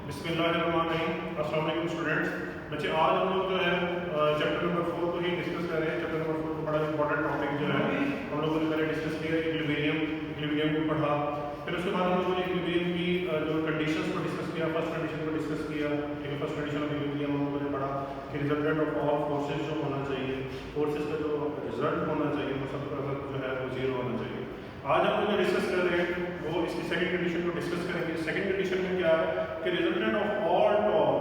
बिस्मिल्लाहिर्रहमानिर्रहीम। अस्सलाम वालेकुम स्टूडेंट्स। बच्चे आज हम लोग जो है चैप्टर नंबर 4 को ही डिस्कस कर रहे हैं। चैप्टर नंबर 4 बड़ा इंपॉर्टेंट टॉपिक जो है हम लोगों ने पहले डिस्कस किया इक्विलिब्रियम को पढ़ा। फिर उसके बाद हम लोगों ने इक्विलिब्रियम की जो कंडीशंस को डिस्कस किया। फर्स्ट कंडीशन को डिस्कस किया। ठीक है, फर्स्ट कंडीशन ऑफ इक्विलिब्रियम हम लोगों ने पढ़ा कि रिजल्टेंट ऑफ ऑल फोर्सेस जो होना चाहिए, फोर्सेस का जो रिजल्ट होना चाहिए वो सबका जो है वो जीरो होना चाहिए। आज हम लोग डिस्कस कर रहे हैं वो इसकी सेकंड कंडीशन को डिस्कस करेंगे। सेकंड कंडीशन में क्या है कि रिजल्टेंट ऑफ ऑल टॉर्क,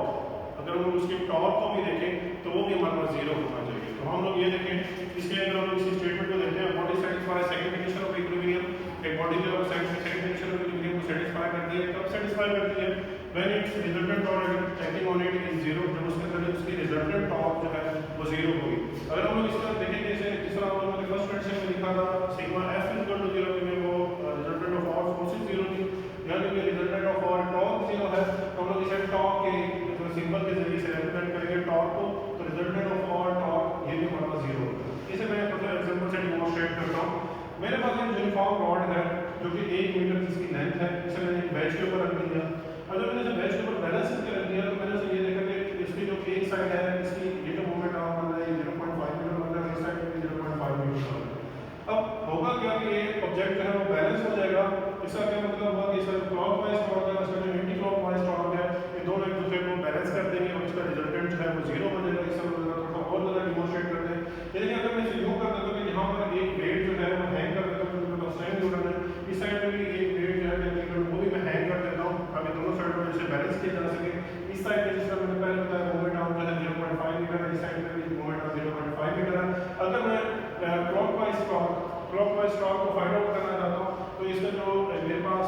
अगर हम लोग उसके टॉर्क को भी देखें तो वो भी हमारे पास जीरो होना चाहिए। तो हम लोग ये देखें, इसके अंदर हम लोग इसी स्टेटमेंट को देखते हैं। Body satisfy second condition of equilibrium. एक बॉडी जो सेकंड कंडीशन ऑफ इक्विलिब्रियम को सेटिस्फाई करती है। कब सेटिस्फाई करती है? When it's resultant torque acting on it is zero, जब उसके अंदर उसकी रिजल्टेंट टॉर्क जो है वो जीरो होगी। अगर हम लोग इसका देखेंगे जैसे जिस तरह हम लोगों ने फर्स्ट कंडीशन में लिखा था sigma F is equal to 0 में वो resultant of all forces zero थी, यानी कि resultant of all torque zero है। तो हम लोग इसे टॉर्क के सिंबल के जरिए से रिप्रेजेंट करेंगे टॉर्क को, तो रिजल्टेंट ऑफ ऑल टॉर्क ये भी हमारा पास जीरो होगा। इसे मैं थोड़ा एग्जांपल से डेमोंस्ट्रेट करता हूं। मेरे पास एक यूनिफॉर्म रॉड है जो कि 1 मीटर जिसकी लेंथ है। इसे मैंने एक बेंच के ऊपर रख दिया। अब जब मैंने इसे बेंच के ऊपर बैलेंस करके रख दिया तो मैंने उसे ये देखा कि इसकी जो एक साइड है इसकी ये जो मोमेंट आर्म बन रहा है 0.5 मीटर बन रहा है, इस साइड में 0.5 मीटर बन रहा है। अब होगा क्या कि ये ऑब्जेक्ट जो है वो बैलेंस हो जाएगा। इसका क्या मतलब हुआ कि इसका जो क्लॉकवाइज टॉर्क है इसका जो एंटी क्लॉकवाइज टॉर्क है, ये दोनों एक दूसरे को बैलेंस कर देंगे और इसका रिजल्टेंट जो है वो जीरो हो जाएगा। इसे हम थोड़ा और ज़्यादा डिमोंस्ट्रेट करते हैं। यानी कि अगर मैं इसे यूं कर देता हूं कि यहाँ पर एक वेट जो है वो हैंग कर देता हूं, क्योंकि मेरे पास स्ट्रेंथ जुड़ा है, इस साइड में भी एक वेट जो है वो भी मैं हैंग कर देता हूं ताकि दोनों साइड में इसे बैलेंस किया जा सके। इस साइड पे जिस तरह मैंने पहले बताया मोमेंट आर्म जो है 0.5 मीटर है, इस साइड पे भी मोमेंट आर्म 0.5 मीटर है। अगर मैं क्लॉकवाइज टॉर्क को फाइंड आउट करना चाहता हूं तो इसका जो मेरे पास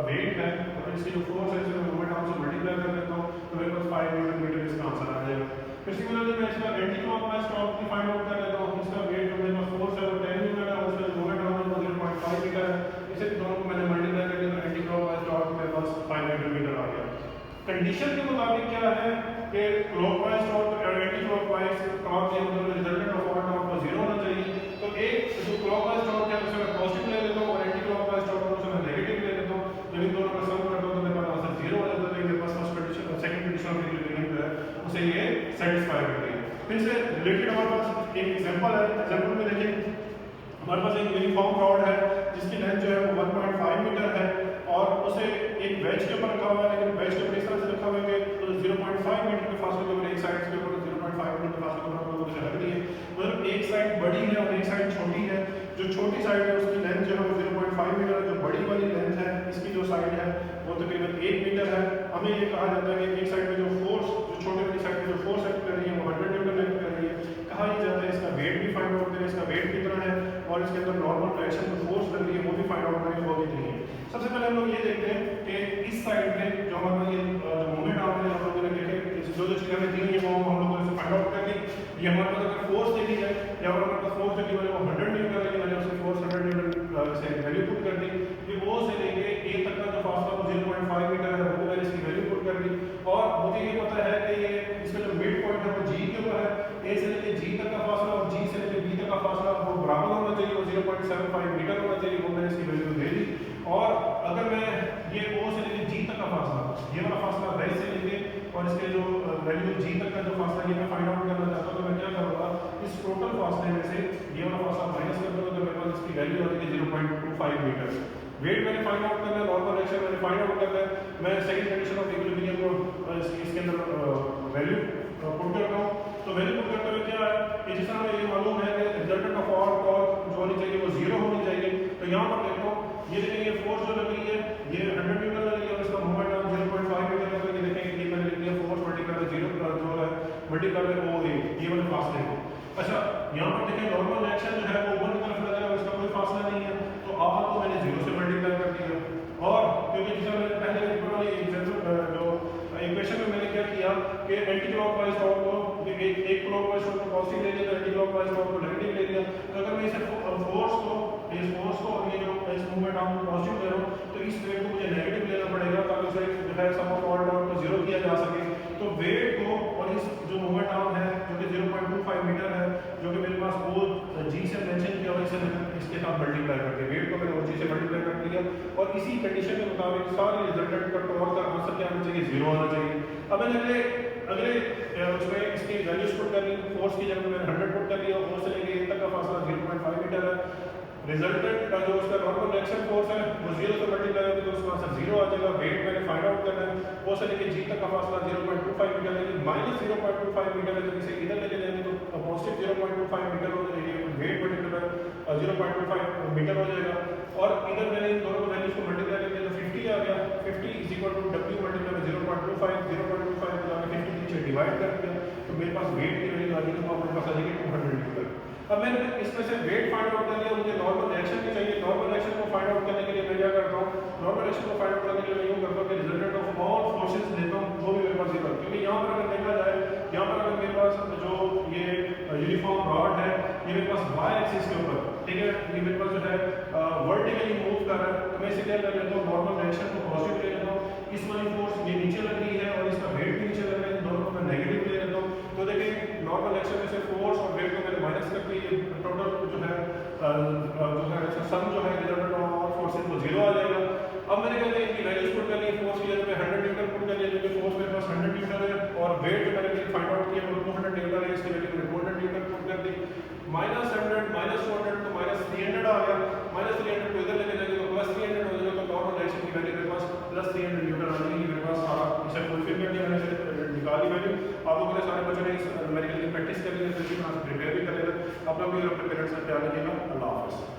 वेट है और इसकी जो फोर्स है इसे मोमेंट आर्म से मल्टीप्लाई कर देता हूं तो मेरे पास 5 न्यूटन मीटर इसका आंसर आ जाएगा। फिर सिमिलरली मैं इसका एंटी क्लॉकवाइज टॉर्क की फाइंड आउट कर लेता हूं। इसका वेट जो मेरे पास फोर्स है वो 10 न्यूटन है और इसका मोमेंट आर्म है वो 0.5 मीटर है। इसे दोनों को मैंने मल्टीप्लाई कर दिया तो एंटी क्लॉकवाइज टॉर्क मेरे पास 5 न्यूटन मीटर आ गया। कंडीशन के मुताबिक क्या है कि क्लॉकवाइज टॉर्क और एंटी क्लॉकवाइज टॉर्क के मतलब रिजल्टेंट ऑफ ऑल टॉर्क को जीरो होना चाहिए। तो एक जो क्लॉकवाइज टॉर्क है उसे मैं पॉजिटिव ले लेता हूं और एंटी क्लॉकवाइज टॉर्क उसे मैं नेगेटिव ले लेता हूं। जब इन दोनों का सम करता हूं तो मेरे पास आंसर जीरो हो जाता है। मेरे पास फर्स्ट कंडीशन और सेकंड कंडीशन ऑफ इक्विलिब्रियम जो है उसे ये सेटिस्फाई करती है। फिर से रिलेटेड हमारे पास एक एग्जांपल है। एग्जांपल में देखिए हमारे पास एक यूनिफॉर्म रॉड है जिसकी लेंथ जो है वो 1.5 मीटर है और उसे एक वेज के ऊपर रखा हुआ है, लेकिन वेज के ऊपर इस तरह से रखा हुआ है कि 0.5 मीटर के फासले के ऊपर एक साइड के ऊपर 0.5 मीटर के फासले के ऊपर उसे रख दिए। मतलब एक साइड बड़ी है और एक साइड छोटी है। जो छोटी साइड है उसकी लेंथ जो है वो 0.5 मीटर है, जो बड़ी वाली लेंथ है इसकी जो साइड है वो तकरीबन 1 मीटर है। हमें ये कहा जाता है कि एक साइड में जो फोर्स, जो छोटी वाली साइड में जो फोर्स एक्ट कर रही है वो 100 न्यूटन एक्ट कर रही है। कहा यह जाता है इसका वेट भी फाइंड आउट करें, इसका वेट कितना है और इसके अंदर नॉर्मल डायरेक्शन में फोर्स लग रही है वो भी फाइंड आउट करें, वो कितनी है। सबसे पहले हम लोग ये देखते हैं कि इस साइड में जो हमारा ये मोमेंट आर्म है हम लोगों ने देखे जो जो चीज़ें हमें दी है वो हम लोगों ने फाइंड आउट कर ली। ये हमारे पास अगर फोर्स देखी जाए या हमारे पास फोर्स देखी जाए वो 100 न्यूटन है, मैंने उसकी फोर्स 100 न्यूटन से वैल्यू पुट कर दी। ये ओ से लेके ए तक का जो फासला वो 0.5 मीटर है वो मैंने इसकी वैल्यू पुट कर दी। और मुझे ये पता है कि ये इसका जो मिड पॉइंट है वो जी के ऊपर है। ए से लेके जी तक का फासला और जी से लेके बी तक का फासला वो बराबर होना चाहिए, वो 0.75 मीटर होना चाहिए, वो मैंने इसकी वैल्यू दे दी। और अगर मैं ये ओ से लेके जी तक का फासला, ये वाला फासला वेज से लेके और इसके जो वैल्यू जी तक का जो फासला ये मैं फाइंड आउट करना चाहता हूं तो मैं क्या करूंगा, इस टोटल फासले में से ये वाला फासला माइनस कर दूंगा तो मेरे पास इसकी वैल्यू आ जाएगी 0.25 मीटर। वेट मैंने फाइंड आउट करना है, नॉर्मल डायरेक्शन मैंने फाइंड आउट करना है। मैं सेकंड कंडीशन ऑफ इक्विलिब्रियम को इसके अंदर वैल्यू पुट करता हूं। तो वैल्यू पुट करते हुए क्या है कि जिस तरह ये मालूम है कि रिजल्टेंट ऑफ ऑल टॉर्क जो होनी चाहिए वो जीरो होनी चाहिए। तो यहाँ पर देखो ये देखें ये फोर्स जो लग रही है ये 100 न्यूटन लग रही है और इसका मोमेंट आर्म 0.5 मीटर है। तो ये देखें कि मैंने लिख दिया फोर्स मल्टीप्लाई बाय 0 जो है मल्टीप्लाई बाय ओ ए, ये वाले फासले को। अच्छा यहाँ पर देखें नॉर्मल डायरेक्शन जो है वो ऊपर की तरफ लग रहा है और इसका कोई फासला नहीं है, तो आर को मैंने 0 से मल्टीप्लाई कर दिया। और क्योंकि जिस मैंने पहले जो इक्वेशन में मैंने क्या किया कि एंटी क्लॉकवाइज टॉर्क को एक क्लॉकवाइज टॉर्क को पॉजिटिव ले लिया, एंटी क्लॉकवाइज टॉर्क को नेगेटिव ले लिया। तो अगर मैं इसे फोर्स को और ये जो इस मूवमेंट आर्म को पॉजिटिव ले रहा हूं तो इस वेट को मुझे नेगेटिव लेना पड़ेगा ताकि उसे जो है सम ऑफ ऑल टॉर्क को जीरो किया जा सके। तो वेट को और इस जो मूवमेंट आर्म है जो कि 0.25 मीटर है जो कि मेरे पास वो जी से मेंशन किया और इसे इसके साथ मल्टीप्लाई करके वेट को मैंने ओ जी से मल्टीप्लाई कर दिया और इसी कंडीशन के मुताबिक सारी रिजल्टेंट का टॉर्क का आंसर क्या आना चाहिए, 0 आना चाहिए। अब मैंने अगले अगले उसमें इसकी वैल्यूज पुट कर ली, फोर्स की जगह मैंने 100 पुट कर लिया, फोर्स से लेके ए तक का फासला 0.5 मीटर है। रिजल्टेंट का जो उसका नॉर्मल रिएक्शन फोर्स है वो 0 से मल्टीप्लाई होगा तो उसका आंसर 0 आ जाएगा। वेट मैंने फाइंड आउट करना है, वो से लेके जी तक का फासला 0.25 मीटर है, माइनस 0.25 मीटर है, जब इसे इधर लेके जाएंगे तो पॉजिटिव 0.25 मीटर हो जाएगी, वेट मल्टीप्लाई 0.25 मीटर हो जाएगा। और इधर मैंने इन दोनों वैल्यूज को मल्टीप्लाई करके तो 50 आ गया, 50 is equal to W multiply 0.25, 0.25 को जाके 50 नीचे डिवाइड कर दिया तो मेरे पास वेट की वैल्यू आ गई, तो मेरे पास आ जाएगी 200 न्यूटन। अब मैंने इसमें से वेट फाइंड आउट कर लिया, मुझे नॉर्मल रिएक्शन भी चाहिए। नॉर्मल रिएक्शन को फाइंड आउट करने के लिए मैं क्या करता हूँ, नॉर्मल रिएक्शन को फाइंड आउट करने के लिए मैं यूँ करता हूँ कि रिजल्टेंट ऑफ ऑल फोर्सेस लेता हूँ, वो भी मेरे पास 0 है। क्योंकि यहाँ पर अगर देखा जाए, यहाँ पर अगर मेरे पास जो ये यूनिफॉर्म रॉड है ये मेरे पास वाई एक्सिस के ऊपर, ठीक है, ये मेरे पास जो है वर्टिकली मूव कर रहा है, तो मैं इसे क्या कर लेता हूँ, नॉर्मल रिएक्शन को पॉजिटिव ले लेता हूँ, इस वाली फोर्स ये नीचे लग रही है और इसका वेट भी नीचे लग रहा है, दोनों को मैं नेगेटिव ले लेता हूँ। तो देखिए नॉर्मल रिएक्शन में से फोर्स और वेट को मैंने माइनस करके ये टोटल जो है सम जो है रिजल्टेंट ऑफ ऑल फोर्सेस वो 0 आ जाएगा। अब मैंने कहते हैं इनकी वैल्यूज पुट कर ली, फोर्स की जगह पे 100 न्यूटन पुट कर लिया, जो कि फोर्स मेरे पास 100 न्यूटन है, और वेट जो मैंने फाइंड आउट किया वो 200 न्यूटन है, इसकी वैल्यू मैंने 200 न्यूटन पुट कर दी। माइनस 100 माइनस 200 तो माइनस 300 आ गया, माइनस 300 को इधर लेके जाएंगे तो प्लस 300 हो जाएगा, तो नॉर्मल रिएक्शन की वैल्यू मेरे पास प्लस 300 न्यूटन आ जाएगी। मेरे पास सारा इसे फुलफिल कर दिया, मैंने निकाली वैल्यू। आप लोगों ने सारे बच्चों ने इस न्यूमेरिकल की प्रैक्टिस कर ली है, तो इसी तरह से प्रिपेयर भी कर लेना। अपना भी और अपने पेरेंट्स का ख्याल रखिएगा। अल्लाह हाफ़िज़।